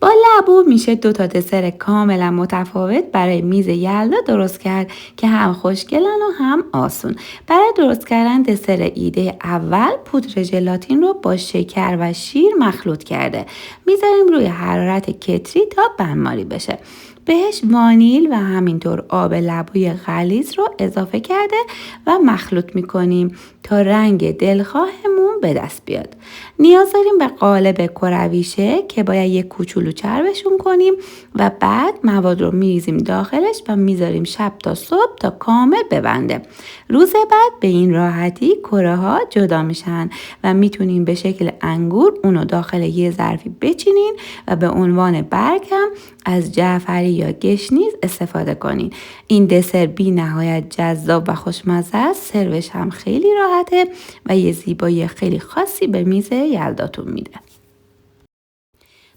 با لبو میشه 2 تا دسر کاملا متفاوت برای میز یلدا درست کرد که هم خوشگلن و هم آسون. برای درست کردن دسر ایده اول پودر ژلاتین رو با شکر و شیر مخلوط کرده. میذاریم روی حرارت کتری تا بنماری بشه. بهش وانیل و همینطور آب لبوی غلیظ رو اضافه کرده و مخلوط میکنیم تا رنگ دلخواهمون به دست بیاد. نیاز داریم به قالب کروی شکل که باید یک کوچولو چربشون کنیم و بعد مواد رو میریزیم داخلش و میذاریم شب تا صبح تا کامل ببنده. روز بعد به این راحتی کره ها جدا میشن و میتونیم به شکل انگور اونو داخل یه ظرفی بچینین و به عنوان برگ هم از جعفری یا گشنیز استفاده کنین. این دسر بی نهایت جذاب و خوشمزه است. سروش هم خیلی راحته و یه زیبایی خیلی خاصی به میز یلداتون میده.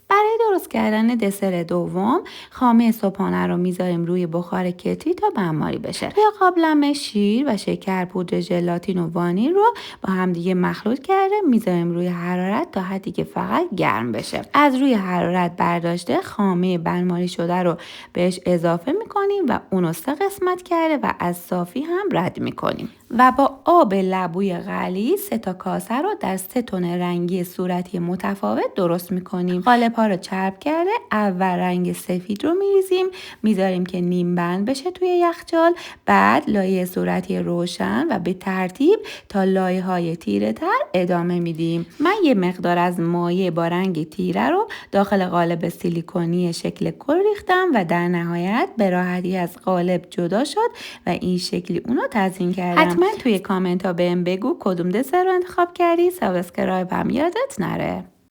برای درست کردن دسر دوم خامه صبحانه رو میذاریم روی بخار کتری تا بنماری بشه. توی قابلمه شیر و شکر، پودر ژلاتین و وانیل رو با همدیگه مخلوط کرده میذاریم روی حرارت تا حدی که فقط گرم بشه. از روی حرارت برداشته خامه بنماری شده رو بهش اضافه میکنیم و اونو 3 قسمت کرده و از صافی هم رد میکنیم و با آب لبوی غلیظ 3 تا کاسه رو در 3 تن رنگی صورتی متفاوت درست میکنیم. قالب ها رو چرب کرده اول رنگ سفید رو میریزیم، میذاریم که نیم بند بشه توی یخچال، بعد لایه صورتی روشن و به ترتیب تا لایه های تیره تر ادامه میدیم. من یه مقدار از مایع با رنگ تیره رو داخل قالب سیلیکونی شکل کل ریختم و در نهایت به راحتی از قالب جدا شد و این شکلی اونو تزیین کردم. حتما توی کامنت ها بهم بگو کدوم دسر رو انتخاب کردی. سابسکرایب هم یادت نره.